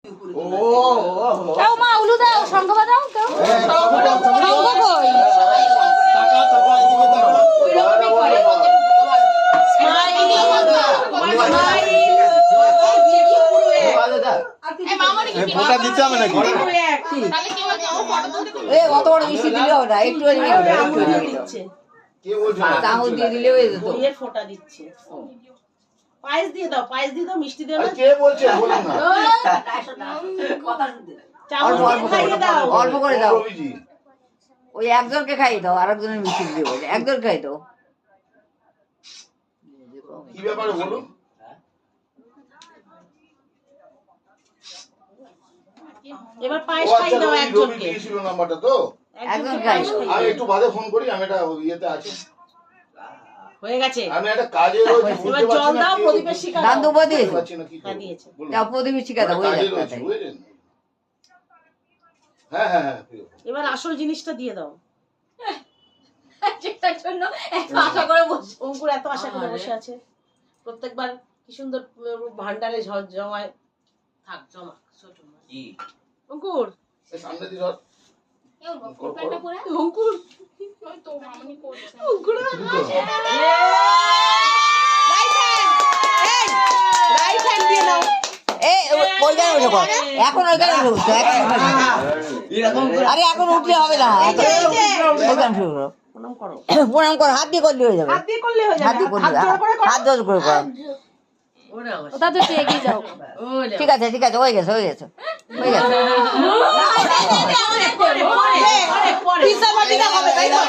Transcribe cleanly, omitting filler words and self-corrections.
দাও মা উলু দাও শঙ্খ বাজাও দাও শঙ্খ কই ফোটা দিতে হবে নাকি অত বড় মিষ্টি দিলেও না একটু চামচ দিয়ে দিলে হয়ে যেত ফোটা দিচ্ছে পায়েস দিয়ে দাও মিষ্টি দিও না কে বলছে বলুন না অল্প করে দাও ওই একজনকে খাইয়ে দাও আর একজনের মিষ্টি দিয়ে বলে একজন খাই দাও কি ব্যাপারে বলুন এবার পায়েস খাইয়ে দাও একজনকে দিয়েছিল নাম্বারটা তো একজন খাই আমি একটু বাদে ফোন করি আমি এটা ইয়েতে আছি হয়ে গেছে আমি একটা কাজে রয়েছে এবার জল দাও প্রদীপের শিখা দান দুবো দিয়ে পাচ্ছি না কি হ্যাঁ দিয়েছে দাও প্রদীপের শিখা দাও ওই কাজে রয়েছে বুঝলেন হ্যাঁ হ্যাঁ হ্যাঁ এবার আসল জিনিসটা দিয়ে দাও যেটার জন্য এত আশা করে বসে অঙ্কুর এত আশা করে বসে আছে প্রত্যেকবার কি সুন্দর ভান্ডারে জমায় থাক জমা ছোট অঙ্কুর সামনে দিয়ে ধর অঙ্কুর অঙ্কুর রাইট হ্যান্ড দিয়ে দাও এখন ওইখানে উঠছে আরে এখন উঠলে হবে না প্রণাম করো হাত দিয়ে করলে হয়ে যাবে হাত দিয়ে করলে হয়ে যাবে হাত জোর করে করো ওটা তো এগিয়ে যাও ঠিক আছে হয়ে গেছে পিজ্জা পার্টিটা হবে তাই তো